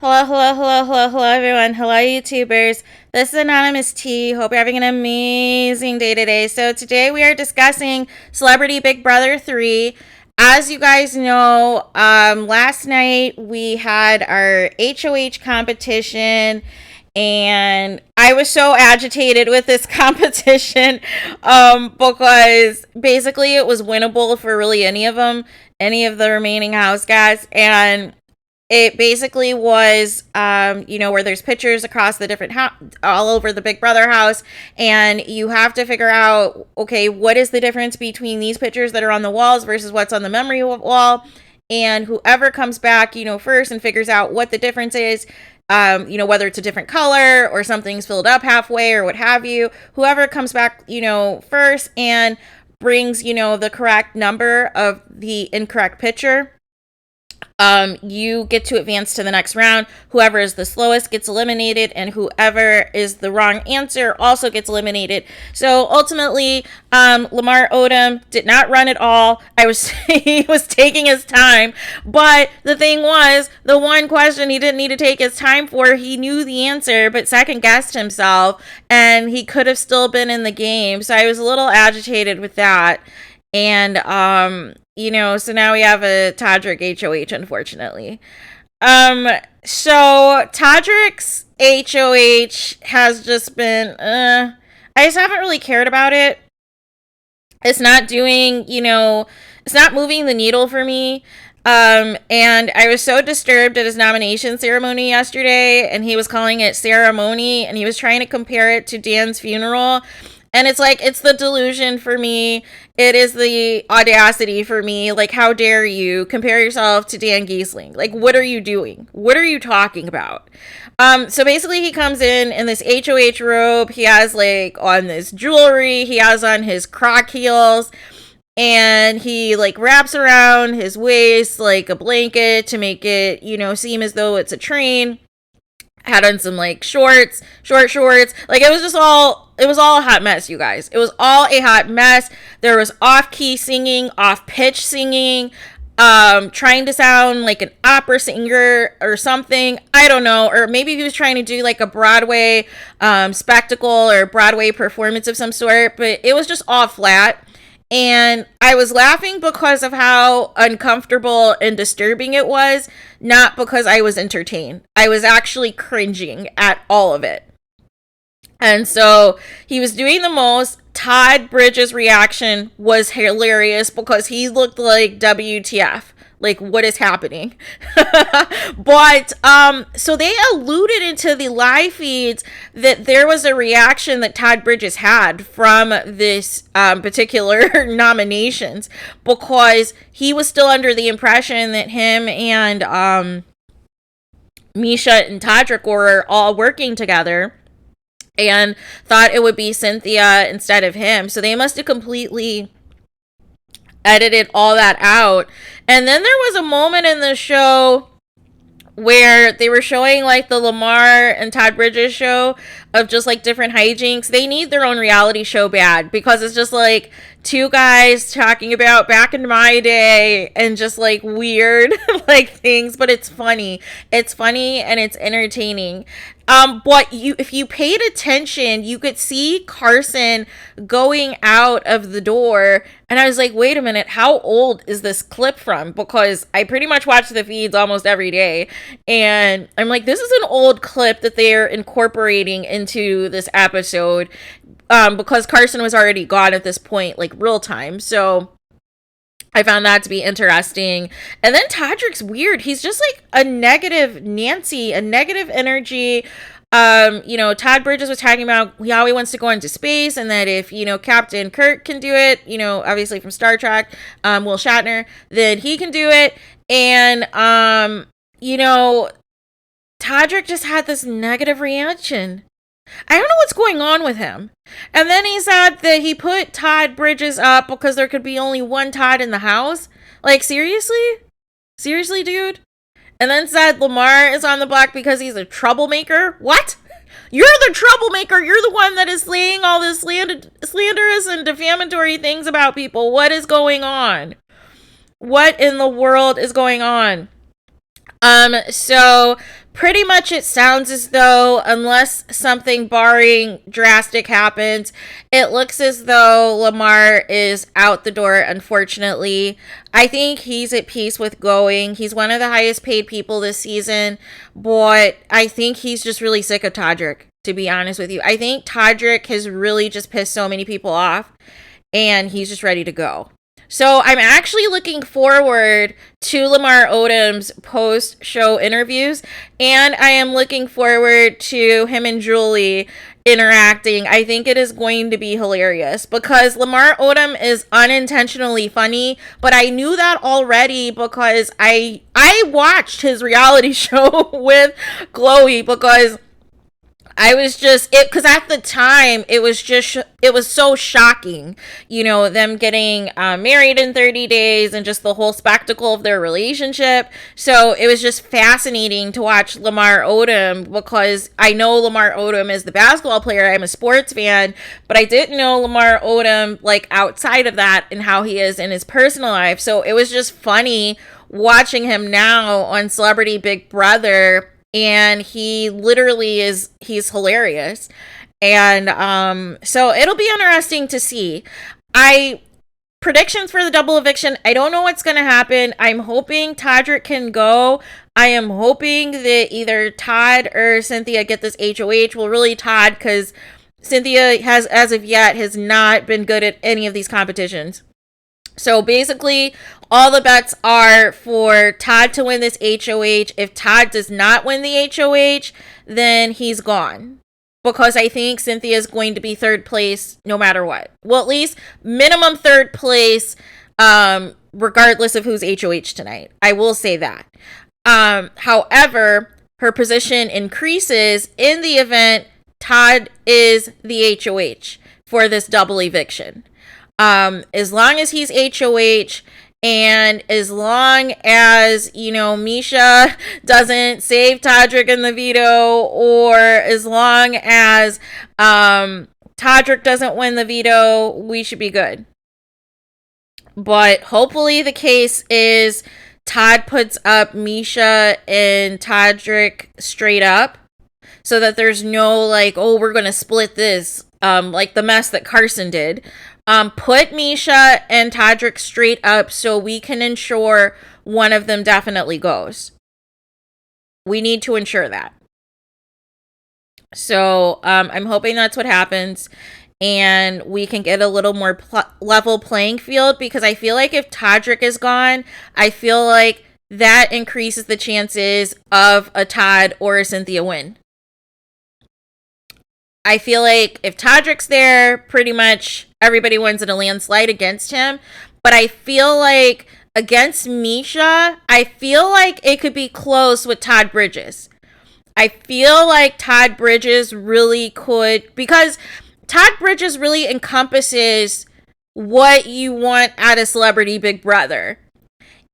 Hello, everyone. Hello, YouTubers. This is Anonymous T. Hope you're having an amazing day today. So, today we are discussing Celebrity Big Brother 3. As you guys know, last night we had our HOH competition, and I was so agitated with this competition because basically it was winnable for really any of them, any of the remaining house guys. And it basically was, where there's pictures across the different all over the Big Brother house, and you have to figure out, okay, what is the difference between these pictures that are on the walls versus what's on the memory wall, and whoever comes back, first and figures out what the difference is, whether it's a different color or something's filled up halfway or what have you, whoever comes back, first and brings, the correct number of the incorrect picture, you get to advance to the next round. Whoever is the slowest gets eliminated, and whoever is the wrong answer also gets eliminated. So ultimately, Lamar Odom did not run at all. He was taking his time, but the thing was, the one question he didn't need to take his time for, he knew the answer, but second guessed himself, and he could have still been in the game. So I was a little agitated with that. And, so now we have a TODRICK HOH, unfortunately. So TODRICK's HOH has just been, I just haven't really cared about it. It's not doing, it's not moving the needle for me. And I was so disturbed at his nomination ceremony yesterday, and he was calling it SARA MONY, and he was trying to compare it to Dan's funeral. And it's like, it's the delusion for me. It is the audacity for me. Like, how dare you compare yourself to Dan Giesling? Like, what are you doing? What are you talking about? So basically he comes in this HOH robe. He has like on this jewelry. He has on his croc heels. And he like wraps around his waist like a blanket to make it, seem as though it's a train. Had on some like short shorts. Like it was all a hot mess, you guys. It was all a hot mess. There was off-key singing, off-pitch singing, trying to sound like an opera singer or something. I don't know. Or maybe he was trying to do like a Broadway spectacle or Broadway performance of some sort, but it was just all flat. And I was laughing because of how uncomfortable and disturbing it was, not because I was entertained. I was actually cringing at all of it. And so he was doing the most. Todd Bridges' reaction was hilarious because he looked like WTF. Like, what is happening? But, so they alluded into the live feeds that there was a reaction that Todd Bridges had from this particular nominations, because he was still under the impression that him and Misha and TODRICK were all working together, and thought it would be Cynthia instead of him. So they must have completely edited all that out. And then there was a moment in the show where they were showing like the Lamar and Todd Bridges show of just like different hijinks. They need their own reality show bad, because it's just like two guys talking about back in my day and just like weird like things, but it's funny and it's entertaining. But if you paid attention, you could see Carson going out of the door, and I was like, wait a minute, how old is this clip from? Because I pretty much watch the feeds almost every day, and I'm like, this is an old clip that they're incorporating into this episode, because Carson was already gone at this point, like real time. So I found that to be interesting. And then TODRICK's weird. He's just like a negative Nancy, a negative energy. Todd Bridges was talking about how he wants to go into space, and that if, Captain Kirk can do it, obviously from Star Trek, Will Shatner, then he can do it. And, TODRICK just had this negative reaction. I don't know what's going on with him. And then he said that he put Todd Bridges up because there could be only one Todd in the house. Like, seriously? Seriously, dude? And then said Lamar is on the block because he's a troublemaker. What? You're the troublemaker. You're the one that is saying all this slanderous and defamatory things about people. What is going on? What in the world is going on? So pretty much it sounds as though, unless something barring drastic happens, it looks as though Lamar is out the door, unfortunately. I think he's at peace with going. He's one of the highest paid people this season, but I think he's just really sick of TODRICK, to be honest with you. I think TODRICK has really just pissed so many people off, and he's just ready to go. So I'm actually looking forward to Lamar Odom's post-show interviews, and I am looking forward to him and Julie interacting. I think it is going to be hilarious because Lamar Odom is unintentionally funny, but I knew that already because I watched his reality show with Chloe because I was just because at the time it was so shocking, them getting married in 30 days and just the whole spectacle of their relationship. So it was just fascinating to watch Lamar Odom because I know Lamar Odom is the basketball player. I'm a sports fan, but I didn't know Lamar Odom like outside of that and how he is in his personal life. So it was just funny watching him now on Celebrity Big Brother. And he literally he's hilarious. And so it'll be interesting to see. Predictions for the double eviction. I don't know what's going to happen. I'm hoping TODRICK can go. I am hoping that either Todd or Cynthia get this HOH. Well, really Todd, because Cynthia as of yet, has not been good at any of these competitions. So basically, all the bets are for Todd to win this HOH. If Todd does not win the HOH, then he's gone. Because I think Cynthia is going to be third place no matter what. Well, at least minimum third place, regardless of who's HOH tonight. I will say that. However, her position increases in the event Todd is the HOH for this double eviction. As long as he's HOH and as long as, Misha doesn't save TODRICK in the veto, or as long as TODRICK doesn't win the veto, we should be good. But hopefully the case is Todd puts up Misha and TODRICK straight up so that there's no we're going to split this, like the mess that Carson did. Put Misha and TODRICK straight up so we can ensure one of them definitely goes. We need to ensure that. So I'm hoping that's what happens and we can get a little more level playing field, because I feel like if TODRICK is gone, I feel like that increases the chances of a Todd or a Cynthia win. I feel like if TODRICK's there, pretty much everybody wins in a landslide against him. But I feel like against Misha, I feel like it could be close with Todd Bridges. I feel like Todd Bridges really could, because Todd Bridges really encompasses what you want out of Celebrity Big Brother.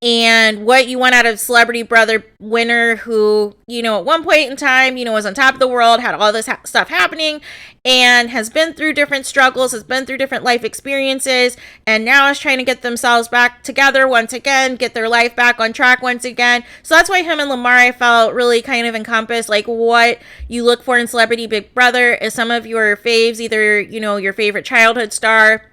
And what you want out of Celebrity Brother winner who, at one point in time, was on top of the world, had all this stuff happening, and has been through different struggles, has been through different life experiences, and now is trying to get themselves back together once again, get their life back on track once again. So that's why him and Lamar, I felt, really kind of encompass, what you look for in Celebrity Big Brother is some of your faves, either, your favorite childhood star,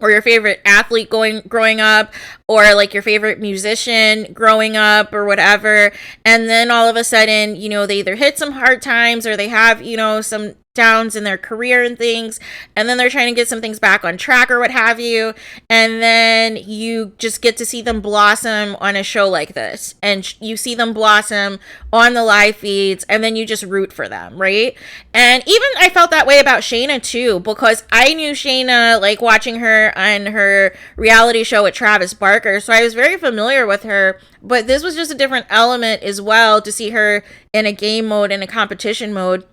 or your favorite athlete growing up, or your favorite musician growing up or whatever. And then all of a sudden, they either hit some hard times or they have, some downs in their career and things. And then they're trying to get some things back on track or what have you. And then you just get to see them blossom on a show like this. And you see them blossom on the live feeds, and then you just root for them, right? And even I felt that way about Shayna too, because I knew Shayna, watching her on her reality show with Travis Barker. So I was very familiar with her, but this was just a different element as well to see her in a game mode, in a competition mode.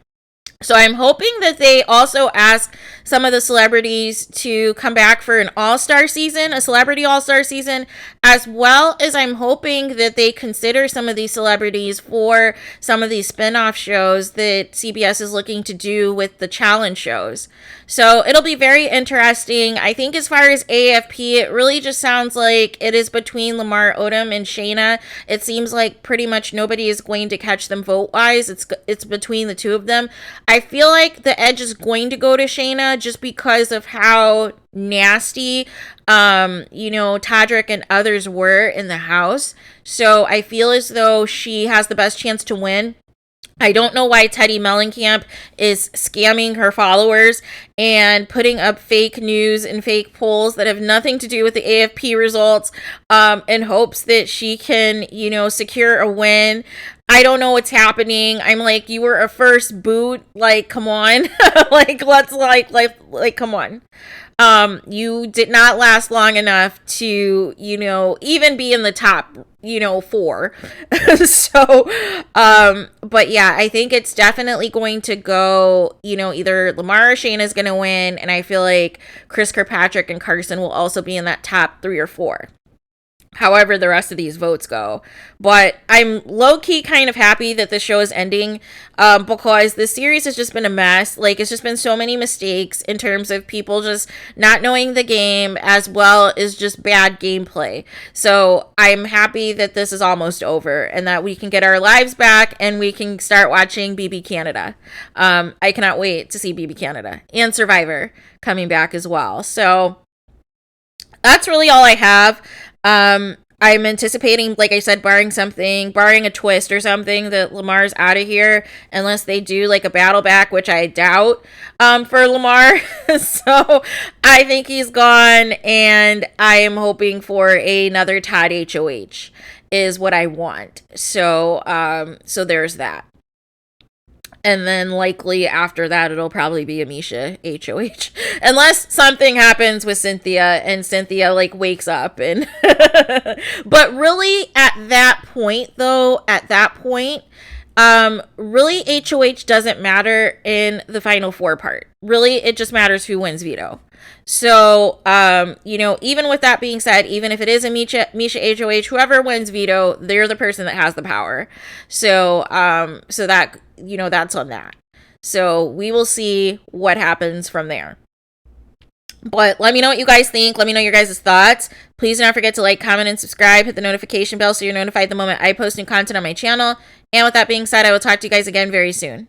So I'm hoping that they also ask some of the celebrities to come back for an all-star season, a celebrity all-star season, as well as I'm hoping that they consider some of these celebrities for some of these spin-off shows that CBS is looking to do with the challenge shows. So it'll be very interesting. I think as far as AFP, it really just sounds like it is between Lamar Odom and Shayna. It seems like pretty much nobody is going to catch them vote-wise. It's between the two of them. I feel like the edge is going to go to Shayna just because of how nasty, TODRICK and others were in the house. So I feel as though she has the best chance to win. I don't know why Teddy Mellencamp is scamming her followers and putting up fake news and fake polls that have nothing to do with the AFP results in hopes that she can, secure a win. I don't know what's happening. I'm like, you were a first boot. Like, come on. Let's come on. You did not last long enough to, even be in the top, 4. But yeah, I think it's definitely going to go, either Lamar or Shayna is going to win. And I feel like Chris Kirkpatrick and Carson will also be in that top 3 or 4. However the rest of these votes go. But I'm low-key kind of happy that the show is ending because the series has just been a mess. Like, it's just been so many mistakes in terms of people just not knowing the game as well as just bad gameplay. So I'm happy that this is almost over and that we can get our lives back and we can start watching BB Canada. I cannot wait to see BB Canada and Survivor coming back as well. So that's really all I have. I'm anticipating, like I said, barring a twist or something, that Lamar's out of here unless they do like a battle back, which I doubt for Lamar. So I think he's gone, and I am hoping for another Todd HOH is what I want. So there's that. And then likely after that, it'll probably be Amisha HOH. Unless something happens with Cynthia and Cynthia wakes up. And but really at that point, really HOH doesn't matter in the final 4 part. Really, it just matters who wins veto. So, even with that being said, even if it is a Misha HOH, whoever wins veto, they're the person that has the power. So that, that's on that. So we will see what happens from there. But let me know what you guys think. Let me know your guys' thoughts. Please do not forget to like, comment, and subscribe. Hit the notification bell so you're notified the moment I post new content on my channel. And with that being said, I will talk to you guys again very soon.